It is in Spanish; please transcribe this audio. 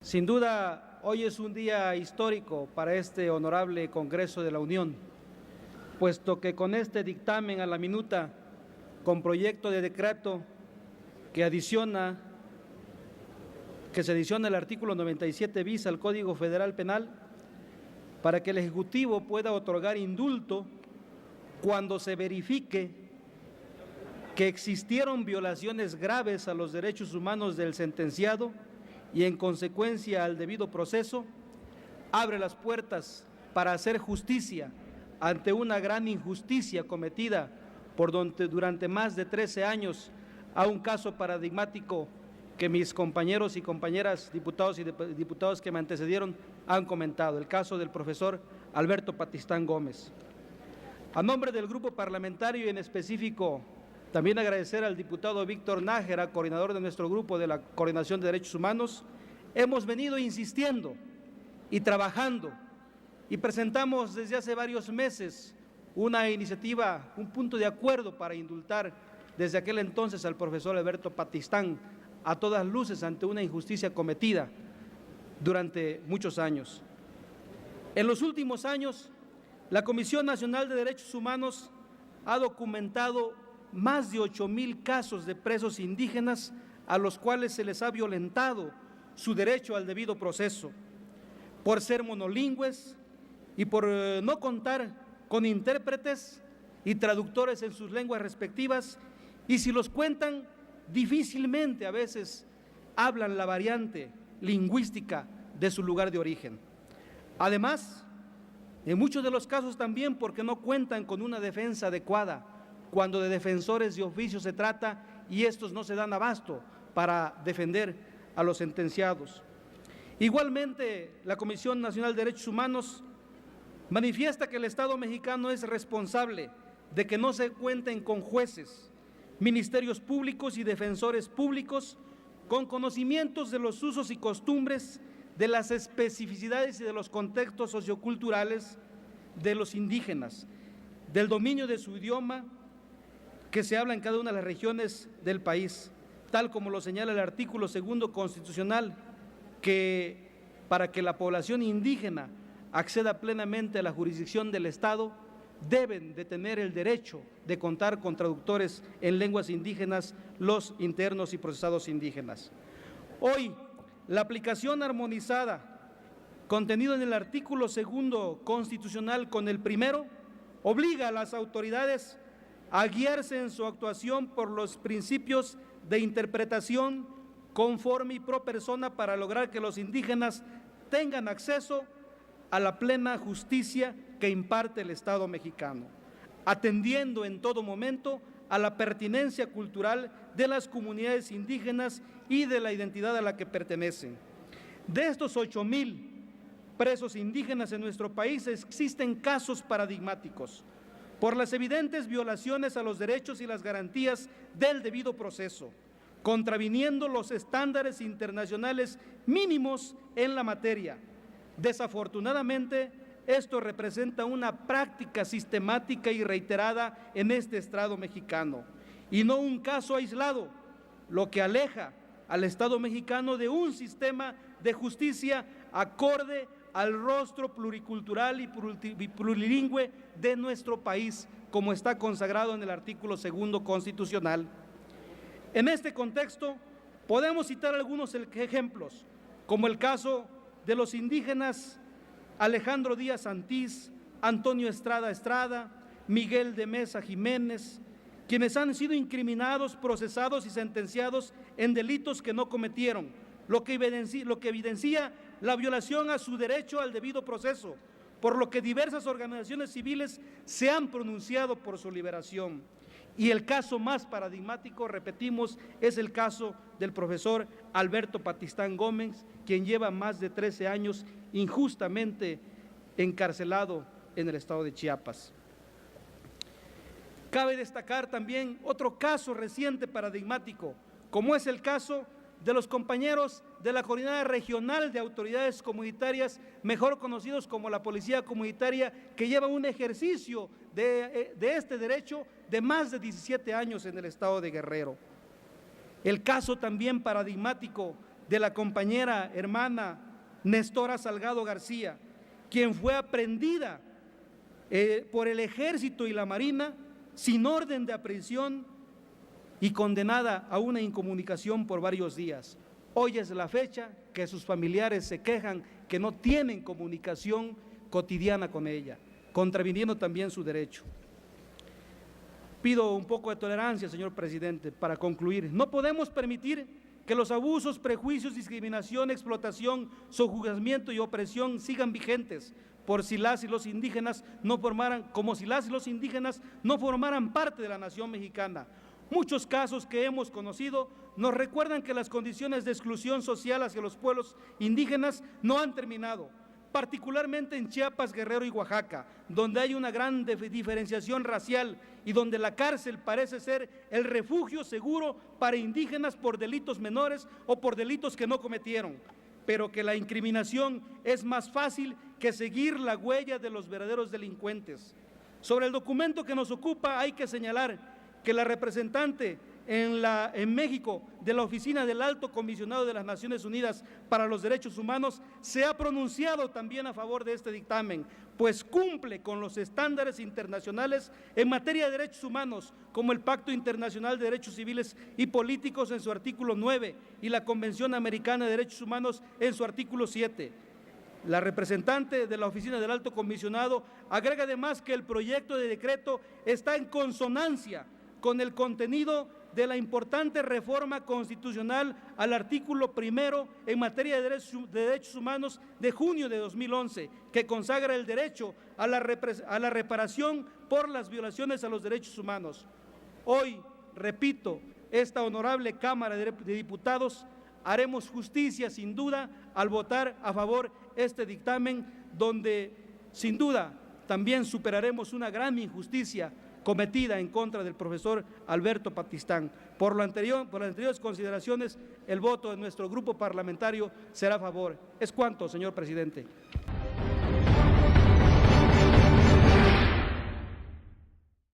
Sin duda, hoy es un día histórico para este honorable Congreso de la Unión, puesto que con este dictamen a la minuta, con proyecto de decreto que se adiciona el artículo 97 bis al Código Federal Penal, para que el Ejecutivo pueda otorgar indulto cuando se verifique que existieron violaciones graves a los derechos humanos del sentenciado y en consecuencia al debido proceso, abre las puertas para hacer justicia ante una gran injusticia cometida durante más de 13 años a un caso paradigmático que mis compañeros y compañeras diputados y diputadas que me antecedieron han comentado, el caso del profesor Alberto Patistán Gómez. A nombre del grupo parlamentario y en específico, también agradecer al diputado Víctor Nájera, coordinador de nuestro grupo de la Coordinación de Derechos Humanos. Hemos venido insistiendo y trabajando y presentamos desde hace varios meses una iniciativa, un punto de acuerdo para indultar desde aquel entonces al profesor Alberto Patistán, a todas luces ante una injusticia cometida durante muchos años. En los últimos años, la Comisión Nacional de Derechos Humanos ha documentado más de 8,000 casos de presos indígenas a los cuales se les ha violentado su derecho al debido proceso, por ser monolingües y por no contar con intérpretes y traductores en sus lenguas respectivas, y si los cuentan, difícilmente a veces hablan la variante lingüística de su lugar de origen. Además, en muchos de los casos también porque no cuentan con una defensa adecuada, cuando de defensores de oficio se trata y estos no se dan abasto para defender a los sentenciados. Igualmente, la Comisión Nacional de Derechos Humanos manifiesta que el Estado mexicano es responsable de que no se cuenten con jueces, ministerios públicos y defensores públicos con conocimientos de los usos y costumbres, de las especificidades y de los contextos socioculturales de los indígenas, del dominio de su idioma que se habla en cada una de las regiones del país, tal como lo señala el artículo 2 constitucional, que para que la población indígena acceda plenamente a la jurisdicción del Estado, deben de tener el derecho de contar con traductores en lenguas indígenas los internos y procesados indígenas. Hoy, la aplicación armonizada, contenido en el artículo 2 constitucional con el primero, obliga a las autoridades a guiarse en su actuación por los principios de interpretación conforme y pro persona para lograr que los indígenas tengan acceso a la plena justicia que imparte el Estado mexicano, atendiendo en todo momento a la pertinencia cultural de las comunidades indígenas y de la identidad a la que pertenecen. De estos 8,000 presos indígenas en nuestro país existen casos paradigmáticos por las evidentes violaciones a los derechos y las garantías del debido proceso, contraviniendo los estándares internacionales mínimos en la materia. Desafortunadamente, esto representa una práctica sistemática y reiterada en este Estado mexicano, y no un caso aislado, lo que aleja al Estado mexicano de un sistema de justicia acorde al rostro pluricultural y plurilingüe de nuestro país, como está consagrado en el artículo 2 constitucional. En este contexto, podemos citar algunos ejemplos, como el caso de los indígenas Alejandro Díaz Antís, Antonio Estrada Estrada, Miguel de Mesa Jiménez, quienes han sido incriminados, procesados y sentenciados en delitos que no cometieron, lo que evidencia la violación a su derecho al debido proceso, por lo que diversas organizaciones civiles se han pronunciado por su liberación. Y el caso más paradigmático, repetimos, es el caso del profesor Alberto Patistán Gómez, quien lleva más de 13 años injustamente encarcelado en el estado de Chiapas. Cabe destacar también otro caso reciente paradigmático, como es el caso de los compañeros de la Coordinadora Regional de Autoridades Comunitarias, mejor conocidos como la Policía Comunitaria, que lleva un ejercicio de este derecho de más de 17 años en el estado de Guerrero. El caso también paradigmático de la compañera hermana Nestora Salgado García, quien fue aprehendida por el Ejército y la Marina sin orden de aprehensión y condenada a una incomunicación por varios días. Hoy es la fecha que sus familiares se quejan que no tienen comunicación cotidiana con ella, contraviniendo también su derecho. Pido un poco de tolerancia, señor presidente, para concluir. No podemos permitir que los abusos, prejuicios, discriminación, explotación, sojuzgamiento y opresión sigan vigentes por si las y los indígenas no formaran, como si las y los indígenas no formaran parte de la nación mexicana. Muchos casos que hemos conocido nos recuerdan que las condiciones de exclusión social hacia los pueblos indígenas no han terminado, particularmente en Chiapas, Guerrero y Oaxaca, donde hay una gran diferenciación racial y donde la cárcel parece ser el refugio seguro para indígenas por delitos menores o por delitos que no cometieron, pero que la incriminación es más fácil que seguir la huella de los verdaderos delincuentes. Sobre el documento que nos ocupa hay que señalar que la representante en México de la Oficina del Alto Comisionado de las Naciones Unidas para los Derechos Humanos se ha pronunciado también a favor de este dictamen, pues cumple con los estándares internacionales en materia de derechos humanos, como el Pacto Internacional de Derechos Civiles y Políticos en su artículo 9 y la Convención Americana de Derechos Humanos en su artículo 7. La representante de la Oficina del Alto Comisionado agrega además que el proyecto de decreto está en consonancia con el contenido de la importante reforma constitucional al artículo 1 en materia de derechos humanos de junio de 2011, que consagra el derecho a la reparación por las violaciones a los derechos humanos. Hoy, repito, esta honorable Cámara de Diputados haremos justicia sin duda al votar a favor este dictamen, donde sin duda también superaremos una gran injusticia cometida en contra del profesor Alberto Patistán. Por las anteriores consideraciones, el voto de nuestro grupo parlamentario será a favor. Es cuanto, señor presidente.